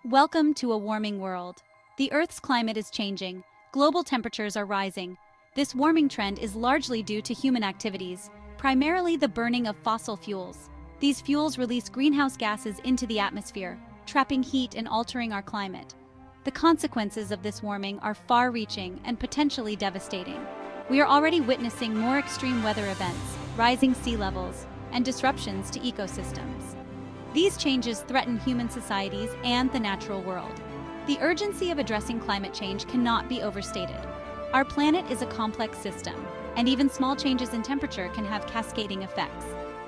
Welcome to a warming world. The Earth's climate is changing. Global temperatures are rising. This warming trend is largely due to human activities, primarily the burning of fossil fuels. These fuels release greenhouse gases into the atmosphere, trapping heat and altering our climate. The consequences of this warming are far-reaching and potentially devastating. We are already witnessing more extreme weather events, rising sea levels, and disruptions to ecosystems. These changes threaten human societies and the natural world. The urgency of addressing climate change cannot be overstated. Our planet is a complex system, and even small changes in temperature can have cascading effects.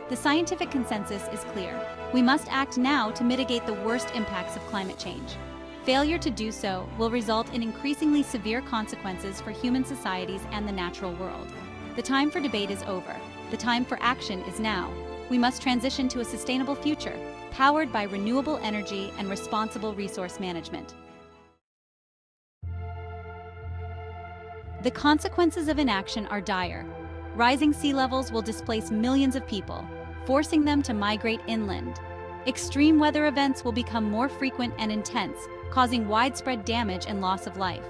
The scientific consensus is clear. We must act now to mitigate the worst impacts of climate change. Failure to do so will result in increasingly severe consequences for human societies and the natural world. The time for debate is over. The time for action is now. We must transition to a sustainable future, powered by renewable energy and responsible resource management. The consequences of inaction are dire. Rising sea levels will displace millions of people, forcing them to migrate inland. Extreme weather events will become more frequent and intense, causing widespread damage and loss of life.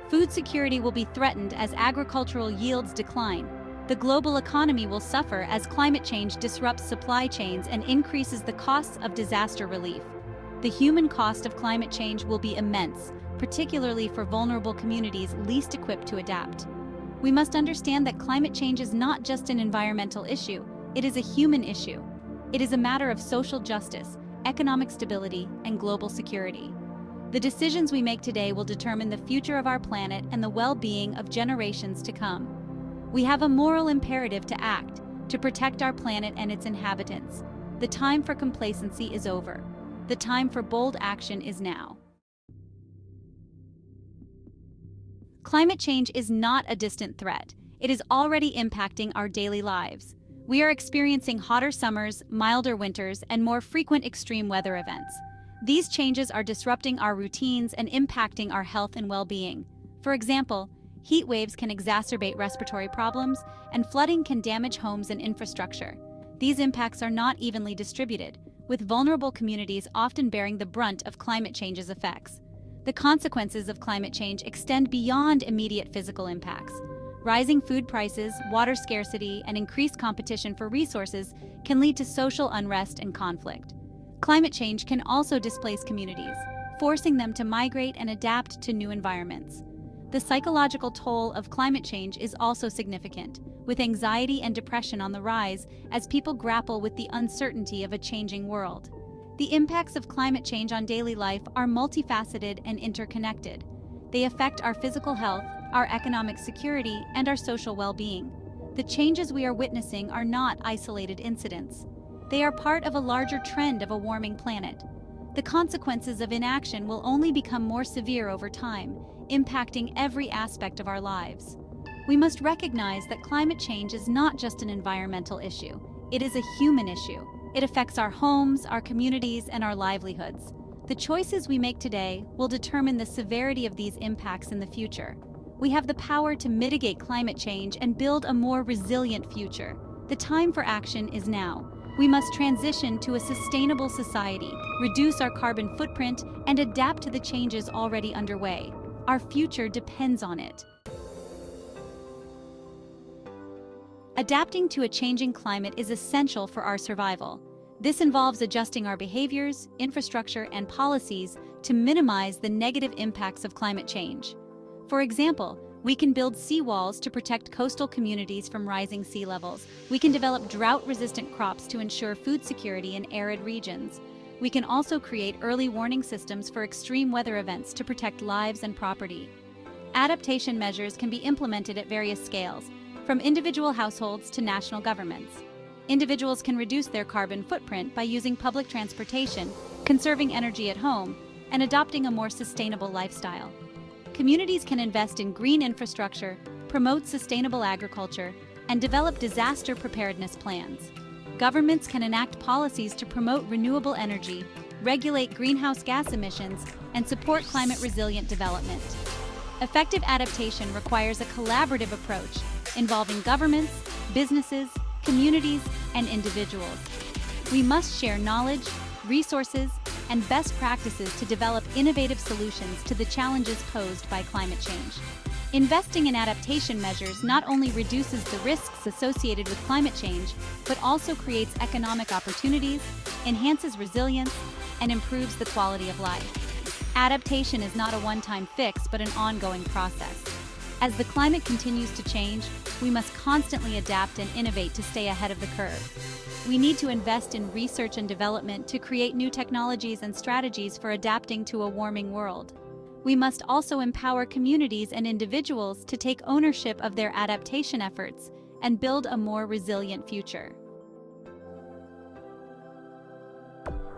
Food security will be threatened as agricultural yields decline. The global economy will suffer as climate change disrupts supply chains and increases the costs of disaster relief. The human cost of climate change will be immense, particularly for vulnerable communities least equipped to adapt. We must understand that climate change is not just an environmental issue, it is a human issue. It is a matter of social justice, economic stability, and global security. The decisions we make today will determine the future of our planet and the well-being of generations to come. We have a moral imperative to act, to protect our planet and its inhabitants. The time for complacency is over. The time for bold action is now. Climate change is not a distant threat. It is already impacting our daily lives. We are experiencing hotter summers, milder winters, and more frequent extreme weather events. These changes are disrupting our routines and impacting our health and well-being. For example, heat waves can exacerbate respiratory problems, and flooding can damage homes and infrastructure. These impacts are not evenly distributed, with vulnerable communities often bearing the brunt of climate change's effects. The consequences of climate change extend beyond immediate physical impacts. Rising food prices, water scarcity, and increased competition for resources can lead to social unrest and conflict. Climate change can also displace communities, forcing them to migrate and adapt to new environments. The psychological toll of climate change is also significant, with anxiety and depression on the rise as people grapple with the uncertainty of a changing world. The impacts of climate change on daily life are multifaceted and interconnected. They affect our physical health, our economic security, and our social well-being. The changes we are witnessing are not isolated incidents. They are part of a larger trend of a warming planet. The consequences of inaction will only become more severe over time, impacting every aspect of our lives. We must recognize that climate change is not just an environmental issue. It is a human issue. It affects our homes, our communities, and our livelihoods. The choices we make today will determine the severity of these impacts in the future. We have the power to mitigate climate change and build a more resilient future. The time for action is now. We must transition to a sustainable society, reduce our carbon footprint, and adapt to the changes already underway. Our future depends on it. Adapting to a changing climate is essential for our survival. This involves adjusting our behaviors, infrastructure, and policies to minimize the negative impacts of climate change. For example, we can build seawalls to protect coastal communities from rising sea levels. We can develop drought-resistant crops to ensure food security in arid regions. We can also create early warning systems for extreme weather events to protect lives and property. Adaptation measures can be implemented at various scales, from individual households to national governments. Individuals can reduce their carbon footprint by using public transportation, conserving energy at home, and adopting a more sustainable lifestyle. Communities can invest in green infrastructure, promote sustainable agriculture, and develop disaster preparedness plans. Governments can enact policies to promote renewable energy, regulate greenhouse gas emissions, and support climate-resilient development. Effective adaptation requires a collaborative approach involving governments, businesses, communities, and individuals. We must share knowledge, resources, and best practices to develop innovative solutions to the challenges posed by climate change. Investing in adaptation measures not only reduces the risks associated with climate change, but also creates economic opportunities, enhances resilience, and improves the quality of life. Adaptation is not a one-time fix, but an ongoing process. As the climate continues to change, we must constantly adapt and innovate to stay ahead of the curve. We need to invest in research and development to create new technologies and strategies for adapting to a warming world. We must also empower communities and individuals to take ownership of their adaptation efforts and build a more resilient future.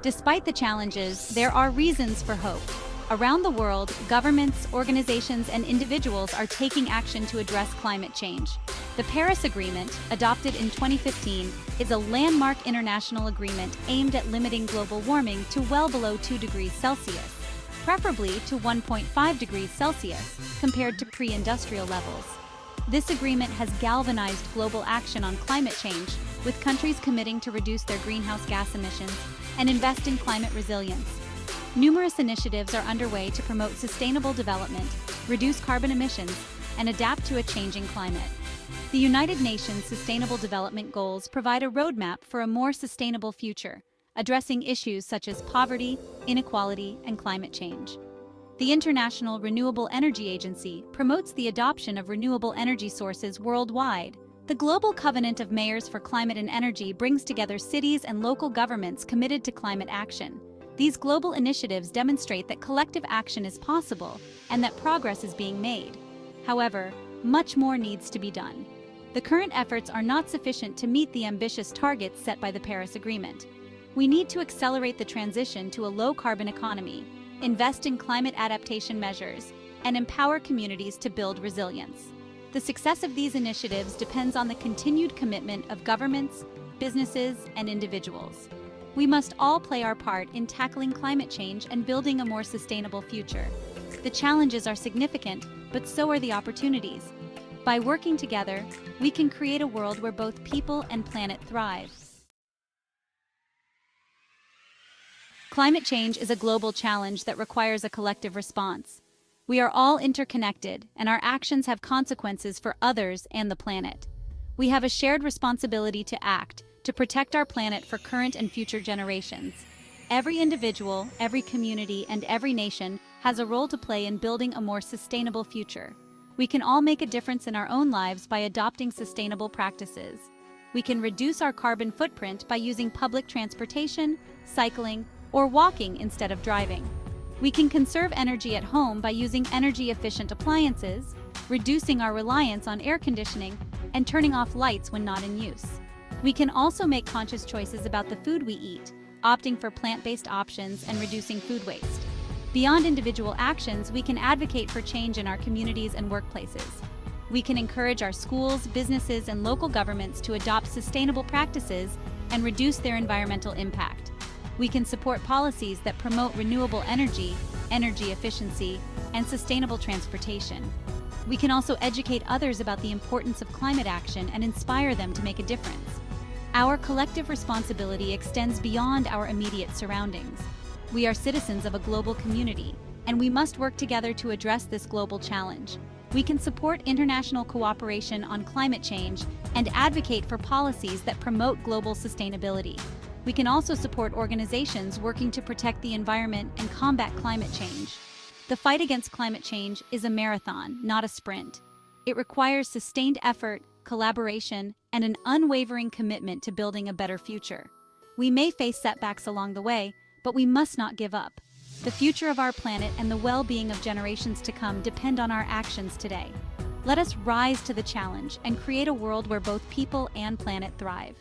Despite the challenges, there are reasons for hope. Around the world, governments, organizations, and individuals are taking action to address climate change. The Paris Agreement, adopted in 2015, is a landmark international agreement aimed at limiting global warming to well below 2 degrees Celsius, preferably to 1.5 degrees Celsius compared to pre-industrial levels. This agreement has galvanized global action on climate change, with countries committing to reduce their greenhouse gas emissions and invest in climate resilience. Numerous initiatives are underway to promote sustainable development, reduce carbon emissions, and adapt to a changing climate. The United Nations Sustainable Development Goals provide a roadmap for a more sustainable future, addressing issues such as poverty, inequality, and climate change. The International Renewable Energy Agency promotes the adoption of renewable energy sources worldwide. The Global Covenant of Mayors for Climate and Energy brings together cities and local governments committed to climate action. These global initiatives demonstrate that collective action is possible and that progress is being made. However, much more needs to be done. The current efforts are not sufficient to meet the ambitious targets set by the Paris Agreement. We need to accelerate the transition to a low-carbon economy, invest in climate adaptation measures, and empower communities to build resilience. The success of these initiatives depends on the continued commitment of governments, businesses, and individuals. We must all play our part in tackling climate change and building a more sustainable future. The challenges are significant, but so are the opportunities. By working together, we can create a world where both people and planet thrive. Climate change is a global challenge that requires a collective response. We are all interconnected, and our actions have consequences for others and the planet. We have a shared responsibility to act, to protect our planet for current and future generations. Every individual, every community, and every nation has a role to play in building a more sustainable future. We can all make a difference in our own lives by adopting sustainable practices. We can reduce our carbon footprint by using public transportation, cycling, or walking instead of driving. We can conserve energy at home by using energy-efficient appliances, reducing our reliance on air conditioning, and turning off lights when not in use. We can also make conscious choices about the food we eat, opting for plant-based options and reducing food waste. Beyond individual actions, we can advocate for change in our communities and workplaces. We can encourage our schools, businesses, and local governments to adopt sustainable practices and reduce their environmental impact. We can support policies that promote renewable energy, energy efficiency, and sustainable transportation. We can also educate others about the importance of climate action and inspire them to make a difference. Our collective responsibility extends beyond our immediate surroundings. We are citizens of a global community, and we must work together to address this global challenge. We can support international cooperation on climate change and advocate for policies that promote global sustainability. We can also support organizations working to protect the environment and combat climate change. The fight against climate change is a marathon, not a sprint. It requires sustained effort, collaboration, and an unwavering commitment to building a better future. We may face setbacks along the way, but we must not give up. The future of our planet and the well-being of generations to come depend on our actions today. Let us rise to the challenge and create a world where both people and planet thrive.